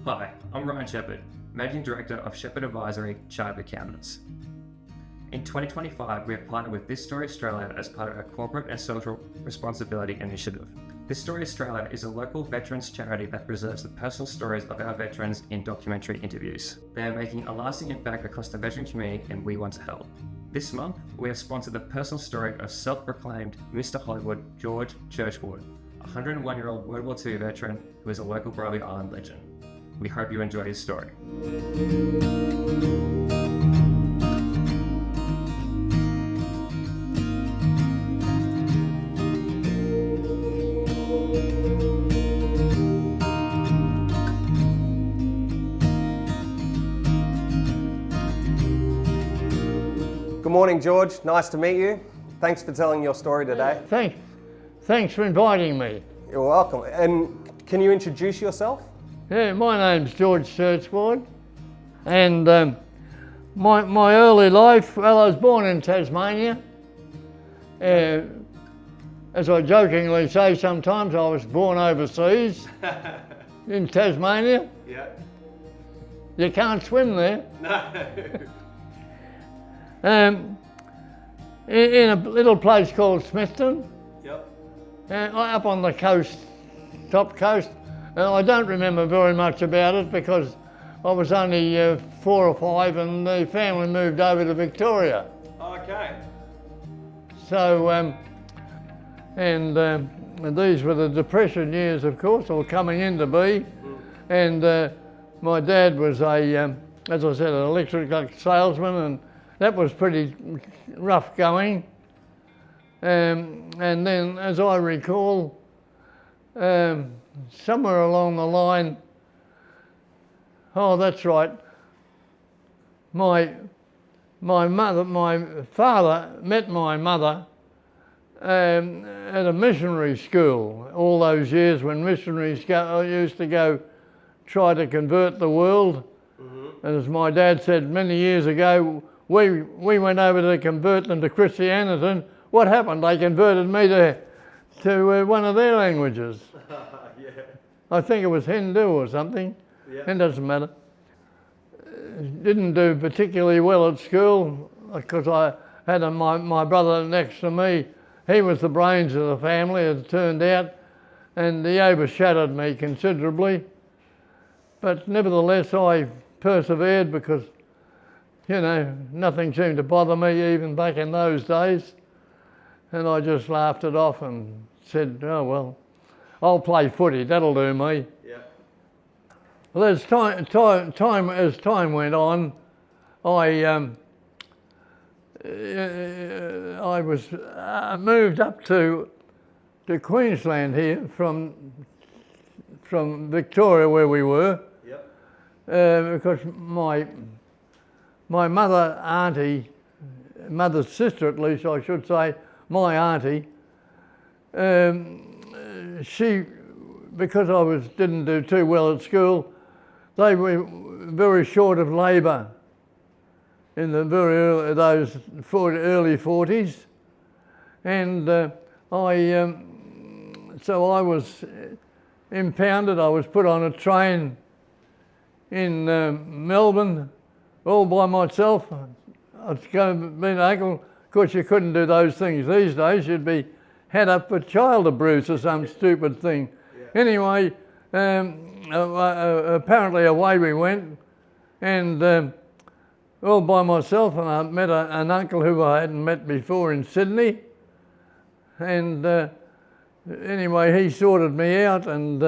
Hi, I'm Ryan Shepherd, Managing Director of Shepherd Advisory Chartered Accountants. In 2025, we have partnered with This Story Australia as part of our Corporate and Social Responsibility Initiative. This Story Australia is a local veterans charity that preserves the personal stories of our veterans in documentary interviews. They are making a lasting impact across the veteran community and we want to help. This month, we have sponsored the personal story of self-proclaimed Mr. Hollywood George Churchward, a 101-year-old World War II veteran who is a local Bribie Island legend. We hope you enjoy his story. Good morning, George. Nice to meet you. Thanks for telling your story today. Thanks for inviting me. You're welcome. And can you introduce yourself? Yeah, my name's George Churchward, and my early life, well, I was born in Tasmania. As I jokingly say sometimes, I was born overseas in Tasmania. Yeah. You can't swim there. No. In a little place called Smithton, Yep. up on the coast, top coast. I don't remember very much about it because I was only 4 or 5 and the family moved over to Victoria. Okay. So, and these were the Depression years, of course, or coming in to be. And my dad was as I said, an electrical salesman, and that was pretty rough going. And then, as I recall, somewhere along the line, oh, that's right, my father met my mother at a missionary school all those years when missionaries used to go try to convert the world. Mm-hmm. As my dad said many years ago, we went over to convert them to Christianity, and what happened? They converted me to one of their languages. Yeah. I think it was Hindu or something. Yeah. It doesn't matter. Didn't do particularly well at school because I had my brother next to me. He was the brains of the family, it turned out, and he overshadowed me considerably. But nevertheless, I persevered because, you know, nothing seemed to bother me even back in those days. And I just laughed it off and said, oh well, I'll play footy, that'll do me. Yeah. Well, as time went on, I was moved up to Queensland here from Victoria where we were. Yep. Because my mother's sister at least I should say, my auntie, she, because I didn't do too well at school, they were very short of labour in the those early 40s, and so I was impounded. I was put on a train in Melbourne all by myself. I'd go be an uncle. Of course, you couldn't do those things these days. You'd be had up for child abuse or some stupid thing. Yeah. Anyway, apparently away we went, and all by myself, and I met an uncle who I hadn't met before in Sydney, and anyway, he sorted me out and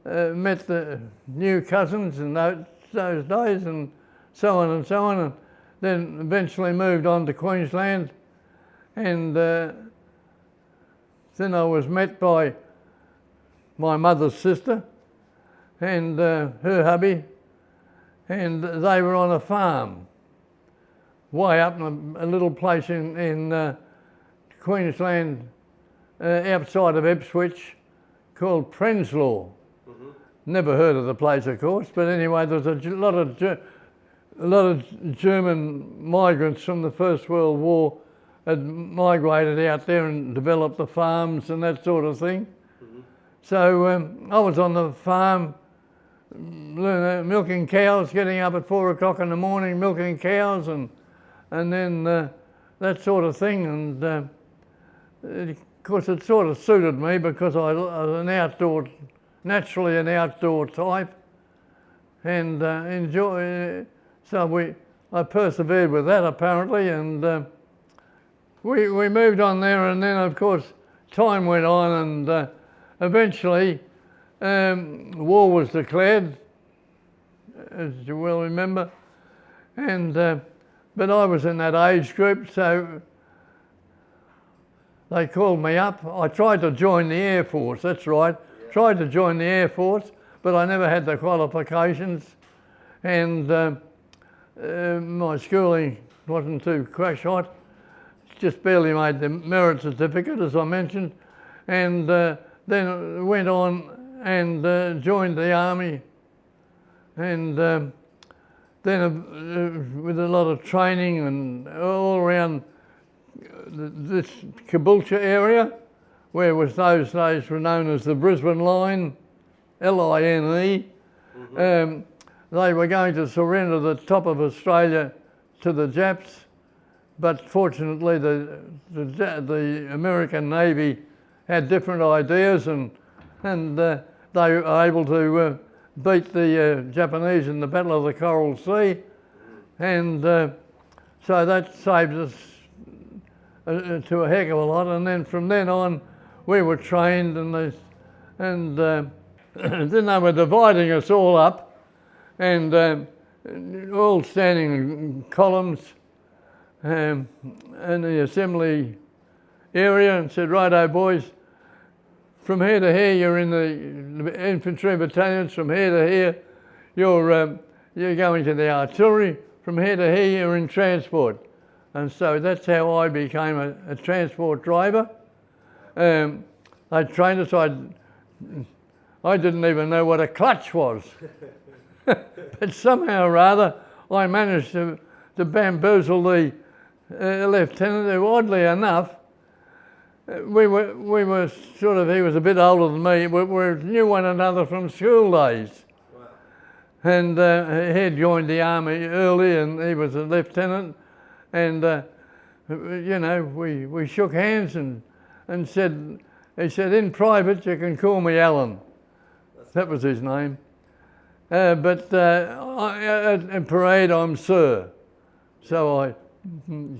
met the new cousins in those days, and so on and so on, and then eventually moved on to Queensland, and then I was met by my mother's sister and her hubby, and they were on a farm way up in a little place in Queensland outside of Ipswich called Prenzlau. Mm-hmm. Never heard of the place, of course, but anyway, there's a lot of German migrants from the First World War had migrated out there and developed the farms and that sort of thing. Mm-hmm. So I was on the farm milking cows, getting up at 4 o'clock in the morning, milking cows, and then that sort of thing. And of course, it sort of suited me because I was naturally an outdoor type, and I persevered with that apparently, and we moved on there, and then of course time went on, and eventually war was declared, as you well remember, and but I was in that age group, so they called me up. I tried to join the Air Force, that's right. Yeah. Tried to join the Air Force, but I never had the qualifications, and my schooling wasn't too crash hot. Just barely made the merit certificate, as I mentioned, and then went on and joined the army, and then with a lot of training and all around this Caboolture area, where was those days were known as the Brisbane Line, Line. Mm-hmm. They were going to surrender the top of Australia to the Japs, but fortunately the American Navy had different ideas, and they were able to beat the Japanese in the Battle of the Coral Sea, and so that saved us to a heck of a lot. And then from then on, we were trained, and then they were dividing us all up, and all standing in columns in the assembly area, and said, "Righto, boys, from here to here you're in the infantry battalions, from here to here you're going to the artillery, from here to here you're in transport." And so that's how I became a transport driver. They trained us. I didn't even know what a clutch was. But somehow or other I managed to bamboozle the lieutenant, who oddly enough, we were sort of, he was a bit older than me, we knew one another from school days. Wow. And he had joined the army early, and he was a lieutenant, and you know, we shook hands and said, he said, "In private you can call me Alan." That was his name. But in parade I'm Sir. So I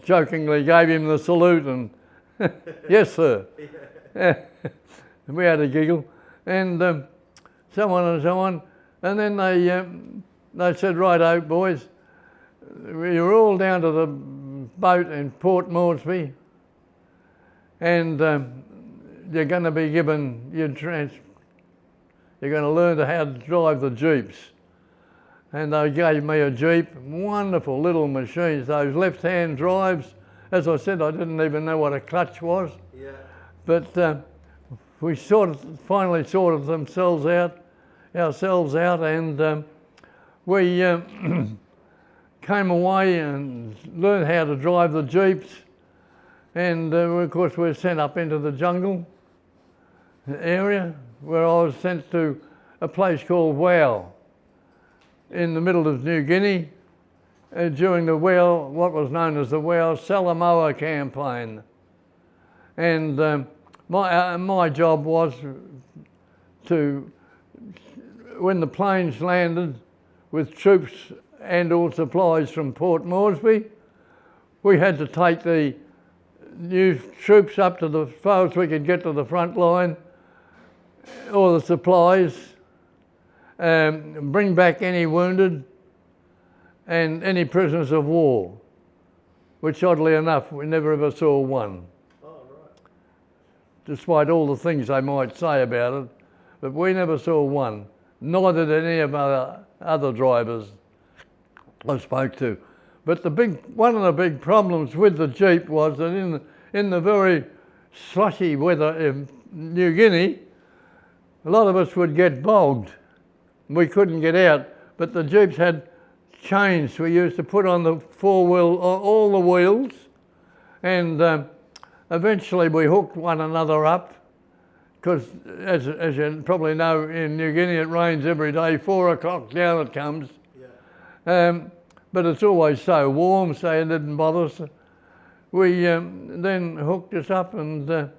jokingly gave him the salute, and "Yes, sir." We had a giggle, and so on and so on. And then they said, "Righto, boys, you're all down to the boat in Port Moresby, and you're going to be given you're going to learn how to drive the Jeeps." And they gave me a Jeep, wonderful little machines, those left-hand drives. As I said, I didn't even know what a clutch was. Yeah. But we finally sorted ourselves out, and we came away and learned how to drive the Jeeps. And of course we were sent up into the jungle area, where I was sent to a place called Wow in the middle of New Guinea during the what was known as the Samoa campaign. And my job was to, when the planes landed with troops and all supplies from Port Moresby, we had to take the new troops up to the far as we could get to the front line, all the supplies, bring back any wounded and any prisoners of war, which oddly enough we never ever saw one. Oh, right. Despite all the things they might say about it, but we never saw one. Neither did any of our other drivers I spoke to. But one of the big problems with the Jeep was that in the very slushy weather in New Guinea, a lot of us would get bogged. We couldn't get out, but the Jeeps had chains we used to put on the all the wheels, and eventually we hooked one another up because as you probably know, in New Guinea it rains every day, 4 o'clock down it comes. But it's always so warm, so it didn't bother us. We then hooked us up, and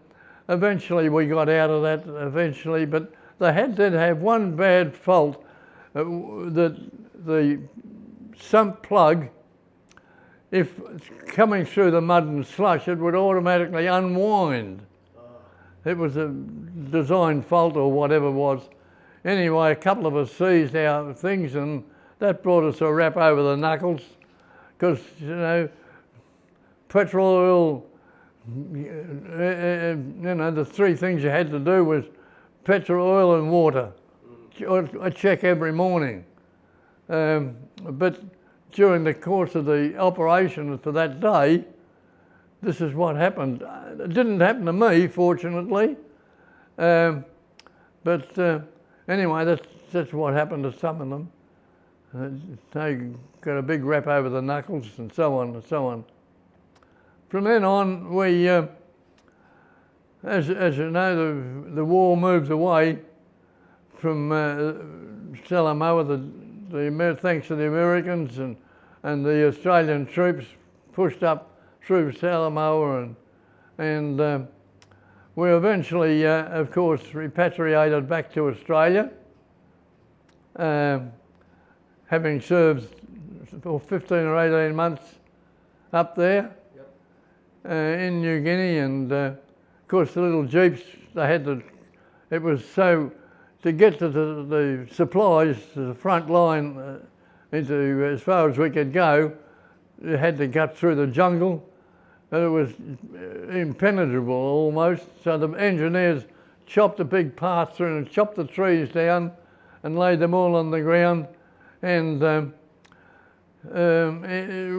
eventually we got out of that eventually, but they did have one bad fault, that the sump plug, if coming through the mud and slush, it would automatically unwind. It was a design fault or whatever it was. Anyway, a couple of us seized our things, and that brought us a rap over the knuckles, because, you know, petrol oil, you know, the three things you had to do was petrol, oil and water. I check every morning. But during the course of the operation for that day, this is what happened. It didn't happen to me, fortunately. But anyway, that's what happened to some of them. They got a big rap over the knuckles and so on and so on. From then on, we, as you know, the war moved away from Salamoa. Thanks to the Americans and the Australian troops pushed up through Salamoa, and we eventually, of course, repatriated back to Australia, having served for 15 or 18 months up there. In New Guinea, and of course the little jeeps, it was so, to get to the supplies, to the front line, into as far as we could go, you had to cut through the jungle, and it was impenetrable almost, so the engineers chopped a big path through and chopped the trees down and laid them all on the ground, and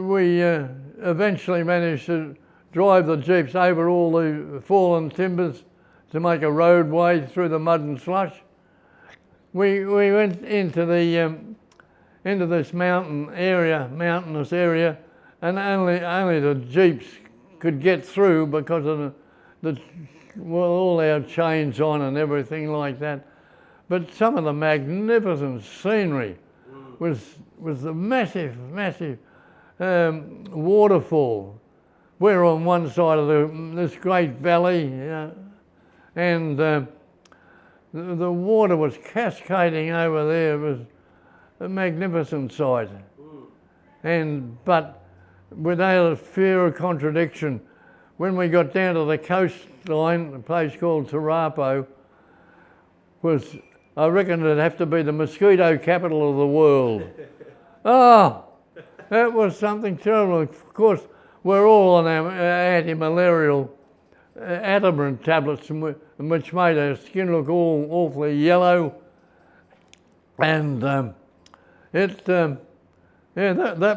we eventually managed to drive the jeeps over all the fallen timbers to make a roadway through the mud and slush. We went into this mountainous area, and only the jeeps could get through because of all our chains on and everything like that. But some of the magnificent scenery was the massive waterfall. We're on one side of this great valley, and the water was cascading over there. It was a magnificent sight. But without a fear of contradiction, when we got down to the coastline, a place called Tarapo, I reckon it'd have to be the mosquito capital of the world. Oh, that was something terrible. Of course, we're all on our anti-malarial Atabrant tablets, which made our skin look all awfully yellow. And that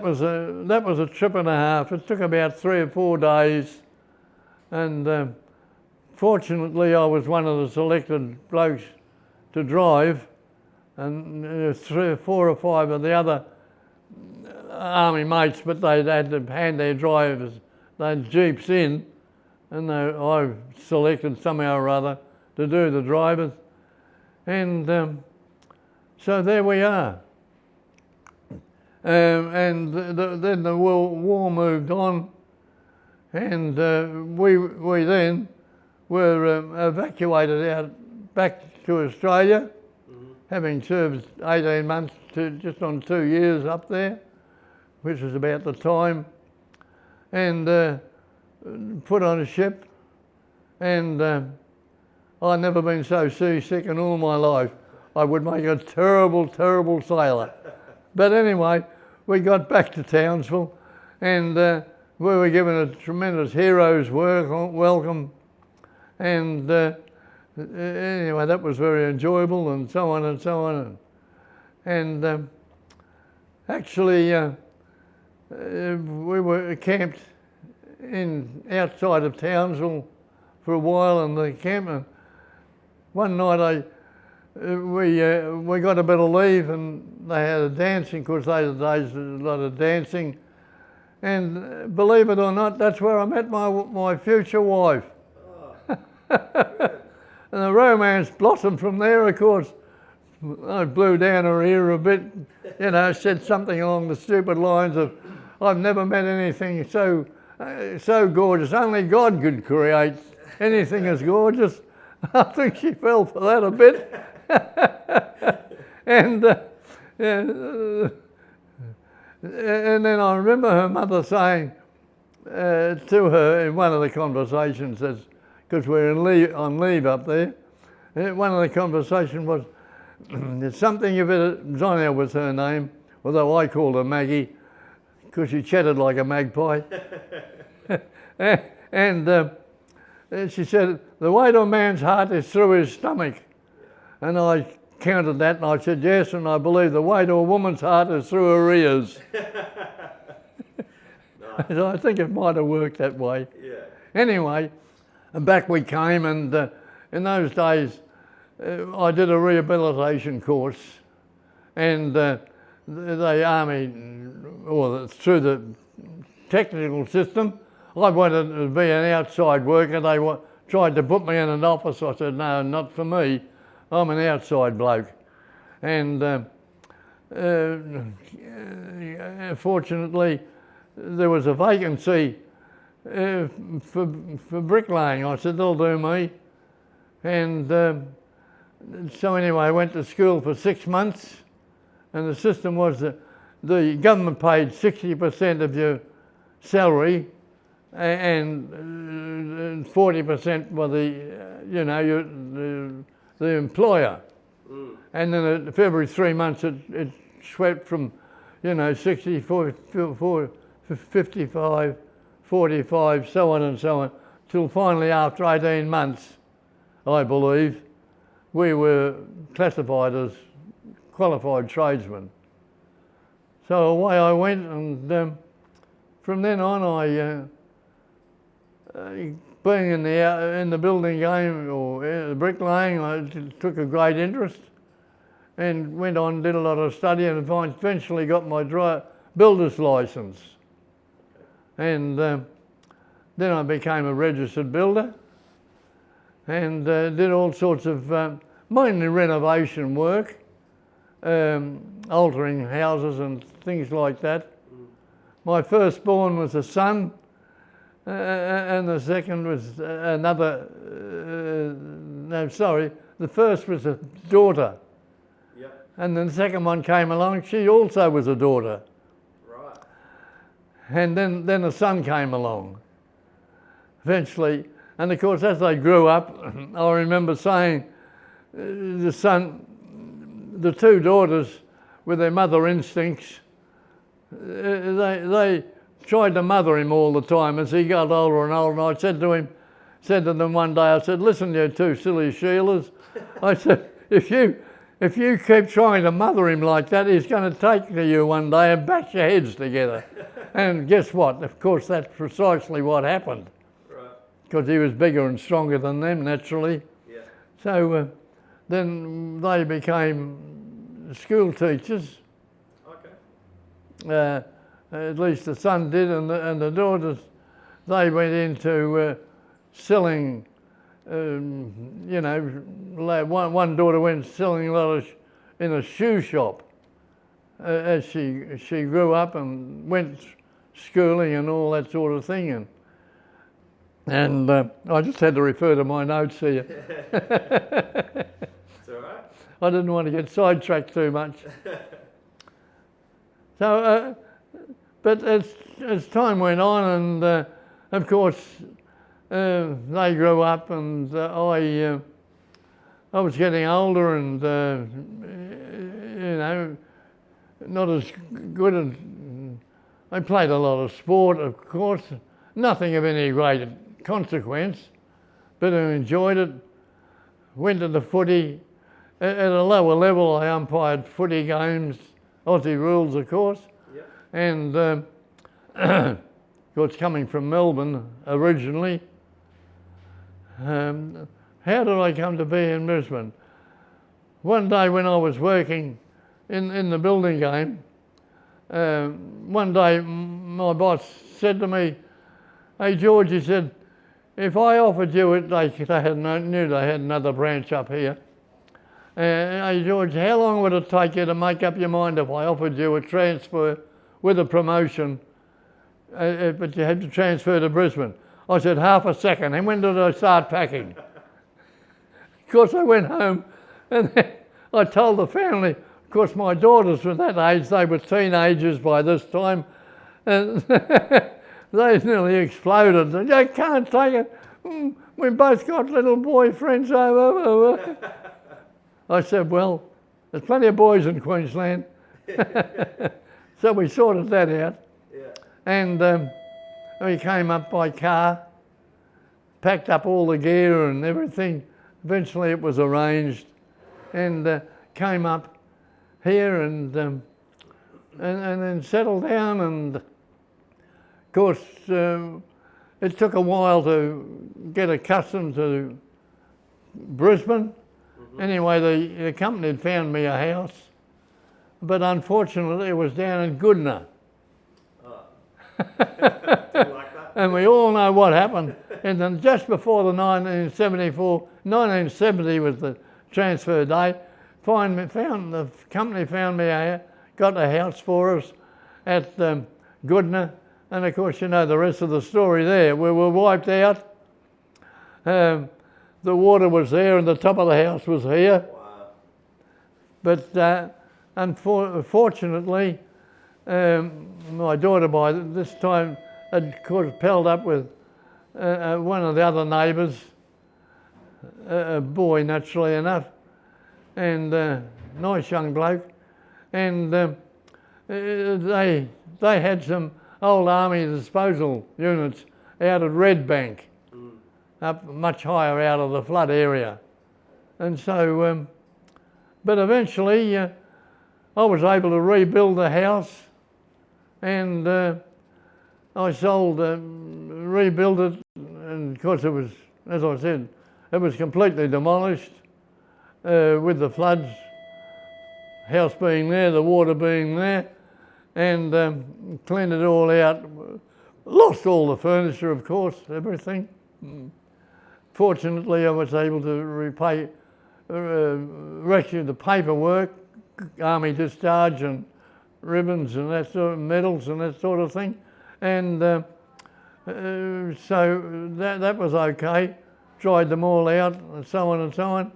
was a trip and a half. It took about 3 or 4 days, and fortunately I was one of the selected blokes to drive, and 3 or 4 or 5 of the other army mates, but they had to hand their drivers, their jeeps in, and I selected somehow or other to do the drivers, and so there we are. And then the war moved on, and we then were evacuated out back to Australia, having served 18 months to just on 2 years up there, which was about the time, and put on a ship, and I've never been so seasick in all my life. I would make a terrible, terrible sailor. But anyway, we got back to Townsville, and we were given a tremendous hero's welcome, and anyway, that was very enjoyable, and so on and so on. And actually, we were camped outside of Townsville for a while in the camp, and one night we got a bit of leave, and they had a dancing, because those days there was a lot of dancing, and believe it or not, that's where I met my future wife. the romance blossomed from there, of course. I blew down her ear a bit, said something along the stupid lines of, I've never met anything so gorgeous. Only God could create anything as gorgeous. I think she fell for that a bit. And then I remember her mother saying to her in one of the conversations, because we're on leave up there, one of the conversations was, there's something of it, Zonia was her name, although I called her Maggie, because she chatted like a magpie. and she said, the way to a man's heart is through his stomach. And I counted that and I said, yes, and I believe the way to a woman's heart is through her ears. So I think it might have worked that way. Yeah. Anyway, back we came, and in those days I did a rehabilitation course, and the army, or through the technical system, I wanted to be an outside worker. They tried to put me in an office. I said, no, not for me. I'm an outside bloke. And fortunately, there was a vacancy for bricklaying. I said, they'll do me. And so anyway, I went to school for 6 months, and the system was that the government paid 60% of your salary, and 40% for the employer. And then every 3 months it swept from 60, 55, 45, so on and so on, till finally after 18 months, I believe, we were classified as qualified tradesmen. So away I went, and from then on being in the building game or the bricklaying, I took a great interest and went on, did a lot of study, and eventually got my builder's licence. And then I became a registered builder and did all sorts of mainly renovation work, altering houses and things like that. My firstborn was a son, and the second was another, the first was a daughter. Yep. And then the second one came along, she also was a daughter. Right. And then a son came along, eventually. And of course, as they grew up, I remember saying, the two daughters, with their mother instincts, they tried to mother him all the time as he got older and older. And I said to them one day, I said, listen, you two silly Sheilas. I said, if you keep trying to mother him like that, he's going to take to you one day and bash your heads together. And guess what? Of course, that's precisely what happened. Right. Because he was bigger and stronger than them, naturally. Yeah. So then they became school teachers. Okay. At least the son did, and the daughters, they went into selling, one daughter went selling a lot in a shoe shop as she grew up and went schooling and all that sort of thing. And I just had to refer to my notes here. It's all right. I didn't want to get sidetracked too much. So, but as time went on, and of course they grew up, and I was getting older, and not as good. And I played a lot of sport, of course, nothing of any great consequence, but I enjoyed it. Went to the footy. At a lower level, I umpired footy games, Aussie rules, of course. Yep. And of course, coming from Melbourne originally, how did I come to be in Brisbane? One day when I was working in the building game, one day my boss said to me, hey George, he said, if I offered you it, knew they had another branch up here. Hey George, how long would it take you to make up your mind if I offered you a transfer with a promotion, but you had to transfer to Brisbane? I said, half a second. And when did I start packing? Of course, I went home and I told the family. Of course, my daughters were that age, they were teenagers by this time, and they nearly exploded. I can't take it. We both got little boyfriends over. I said, well, there's plenty of boys in Queensland. So we sorted that out. Yeah. And we came up by car, packed up all the gear and everything. Eventually it was arranged, and came up here and then settled down. And of course, it took a while to get accustomed to Brisbane. Anyway, the company had found me a house, but unfortunately it was down in Goodna. Didn't like that. And we all know what happened. And then just before the 1970 was the transfer day, the company found me got a house for us at Goodna. And of course, you know the rest of the story there. We were wiped out. The water was there and the top of the house was here. Wow. But unfortunately, my daughter by this time had palled up with one of the other neighbours, a boy naturally enough, and nice young bloke, and they had some old army disposal units out at Redbank, up much higher out of the flood area. And so, but eventually I was able to rebuild the house, and I rebuilt it, and of course it was, as I said, it was completely demolished with the floods, house being there, the water being there, and cleaned it all out. Lost all the furniture, of course, everything. Fortunately, I was able to rescue the paperwork, army discharge and ribbons and that sort of medals and that sort of thing. And so that was okay. Dried them all out and so on and so on.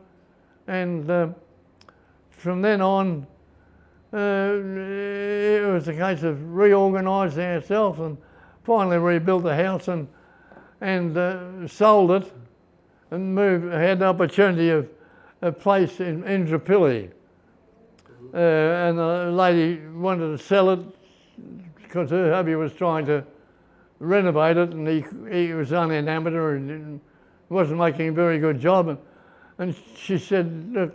And from then on, it was a case of reorganising ourselves and finally rebuilt the house and sold it and had the opportunity of a place in Indooroopilly. And the lady wanted to sell it because her hubby was trying to renovate it, and he was unenamoured and wasn't making a very good job. And she said, look,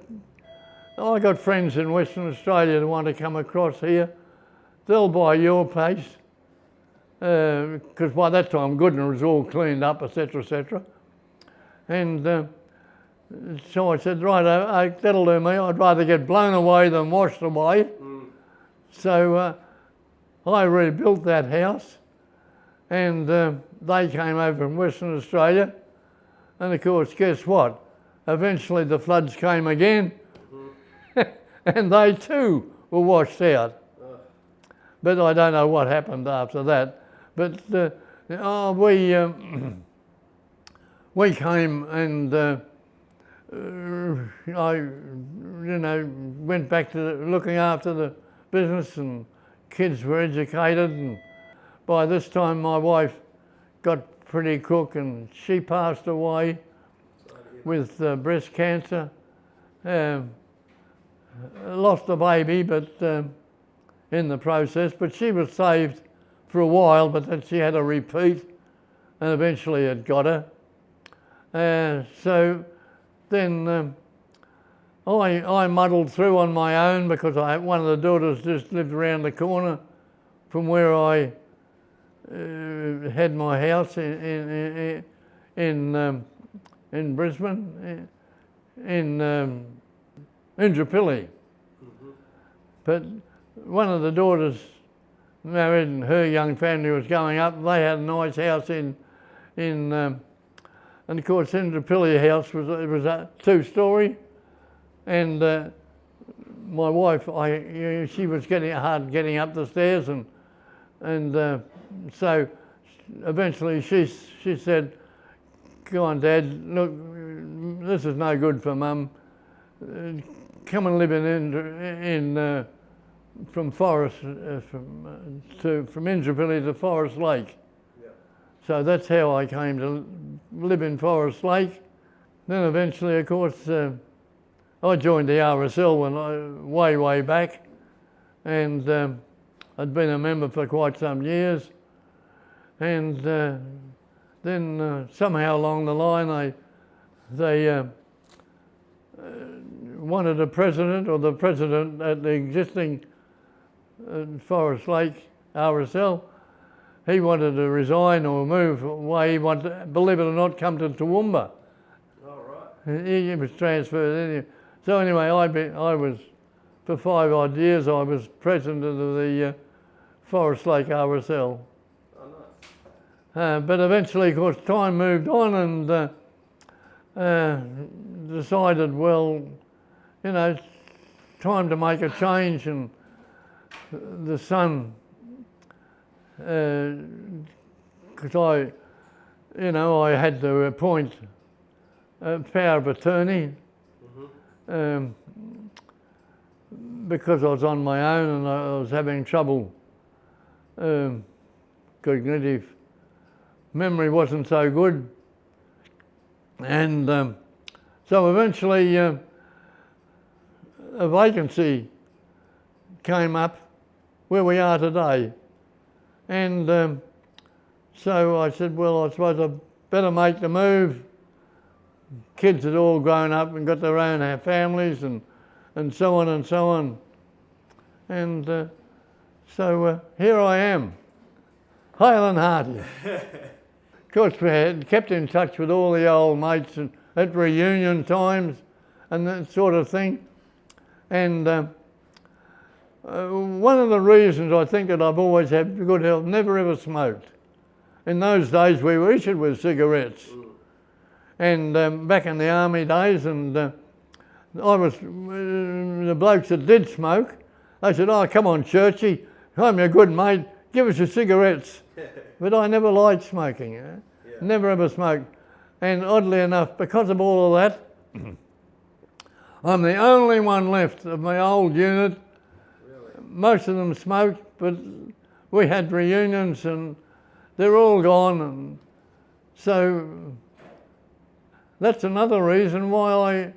I got friends in Western Australia that want to come across here. They'll buy your place, because by that time Goodna was all cleaned up, etc., etc. And so I said, right, that'll do me. I'd rather get blown away than washed away. So I rebuilt that house, and they came over from Western Australia. And of course, guess what? Eventually the floods came again, and they too were washed out. But I don't know what happened after that. But we came and I, went back to looking after the business, and kids were educated. And by this time, my wife got pretty crook, and she passed away with breast cancer. Lost a baby, but in the process. But she was saved for a while, but then she had a repeat, and eventually it got her. So then I muddled through on my own, because one of the daughters just lived around the corner from where I had my house in Brisbane, in Indooroopilly. But one of the daughters married, and her young family was going up. They had a nice house in And of course, Indooroopilly house was a 2-storey, and my wife, she was getting up the stairs, and so eventually she said, "Go on, Dad. Look, this is no good for Mum. Come and live from Indooroopilly to Forest Lake." So that's how I came to live in Forest Lake. Then eventually, of course, I joined the RSL way back, and I'd been a member for quite some years. And then somehow along the line, they wanted a president, or the president at the existing Forest Lake RSL. He wanted to resign or move away. He wanted, believe it or not, come to Toowoomba. Oh, right. He was transferred. So anyway, I was, for 5 odd years, I was president of the Forest Lake RSL. Oh, nice. But eventually, of course, time moved on, and decided, well, you know, it's time to make a change. And the son, because I had to appoint a power of attorney, because I was on my own and I was having trouble. Cognitive memory wasn't so good, and so eventually a vacancy came up where we are today. And so I said, well, I suppose I better make the move. Kids had all grown up and got their own families, and so on and so on. And so here I am, hale and hearty. Of course, we had kept in touch with all the old mates at reunion times and that sort of thing. And one of the reasons I think that I've always had good health, never ever smoked. In those days we were issued with cigarettes. And back in the army days, and the blokes that did smoke, they said, "Oh, come on, Churchy, I'm your good mate, give us your cigarettes." But I never liked smoking, never ever smoked. And oddly enough, because of all of that, I'm the only one left of my old unit. Most of them smoked, but we had reunions and they're all gone. And so that's another reason why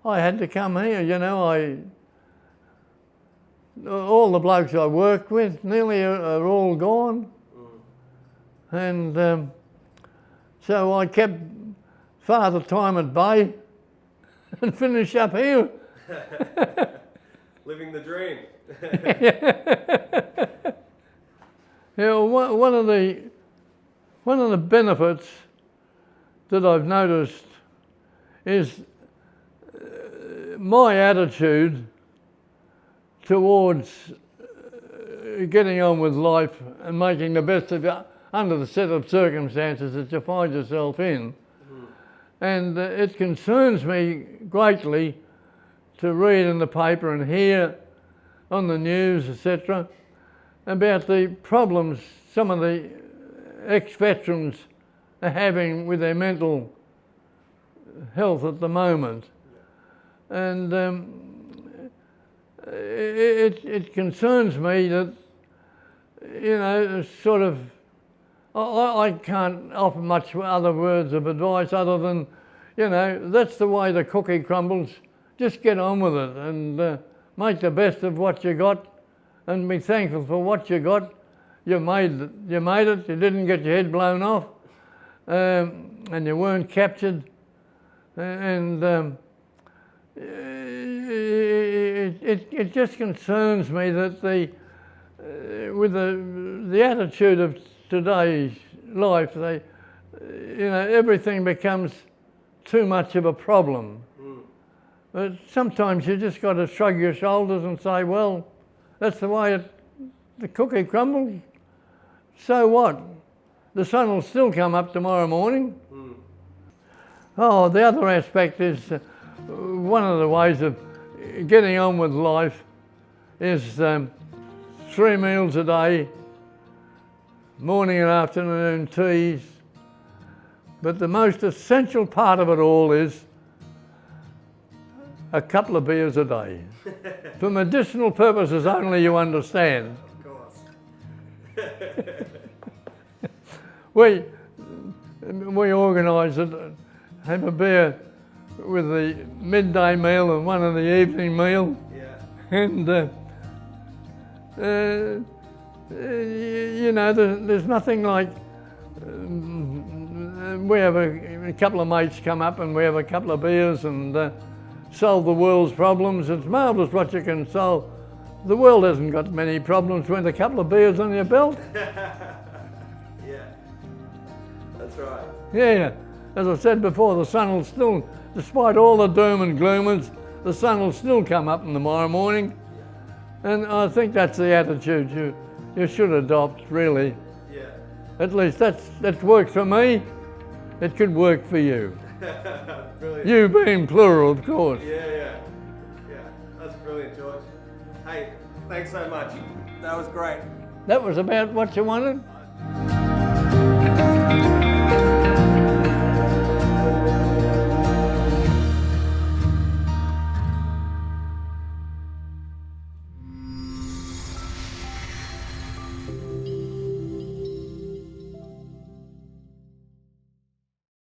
I had to come here. You know, all the blokes I worked with nearly are all gone. And so I kept Father Time at bay and finished up here. Living the dream. Yeah, one of the benefits that I've noticed is my attitude towards getting on with life and making the best of it under the set of circumstances that you find yourself in. And it concerns me greatly to read in the paper and hear on the news, etc., about the problems some of the ex-veterans are having with their mental health at the moment. And it concerns me that, you know, sort of, I can't offer much other words of advice other than, you know, that's the way the cookie crumbles. Just get on with it and make the best of what you got and be thankful for what you got. You made it, you didn't get your head blown off, and you weren't captured. And it just concerns me that with the attitude of today's life, everything becomes too much of a problem. But sometimes you just got to shrug your shoulders and say, well, that's the way the cookie crumbles. So what? The sun will still come up tomorrow morning. Oh, the other aspect is one of the ways of getting on with life is 3 meals a day, morning and afternoon teas. But the most essential part of it all is a couple of beers a day. For medicinal purposes only, you understand. Of We course. organise it, have a beer with the midday meal and one of the evening meal. Yeah. And you know, there's nothing like we have a couple of mates come up and we have a couple of beers and solve the world's problems. It's marvellous what you can solve. The world hasn't got many problems with a couple of beers on your belt. Yeah. That's right. Yeah, as I said before, the sun will still, despite all the doom and gloomers, the sun will still come up in the morning. And I think that's the attitude you should adopt, really. Yeah. At least that's worked for me. It could work for you. Brilliant. You being plural, of course. Yeah. That's brilliant, George. Hey, thanks so much. That was great. That was about what you wanted?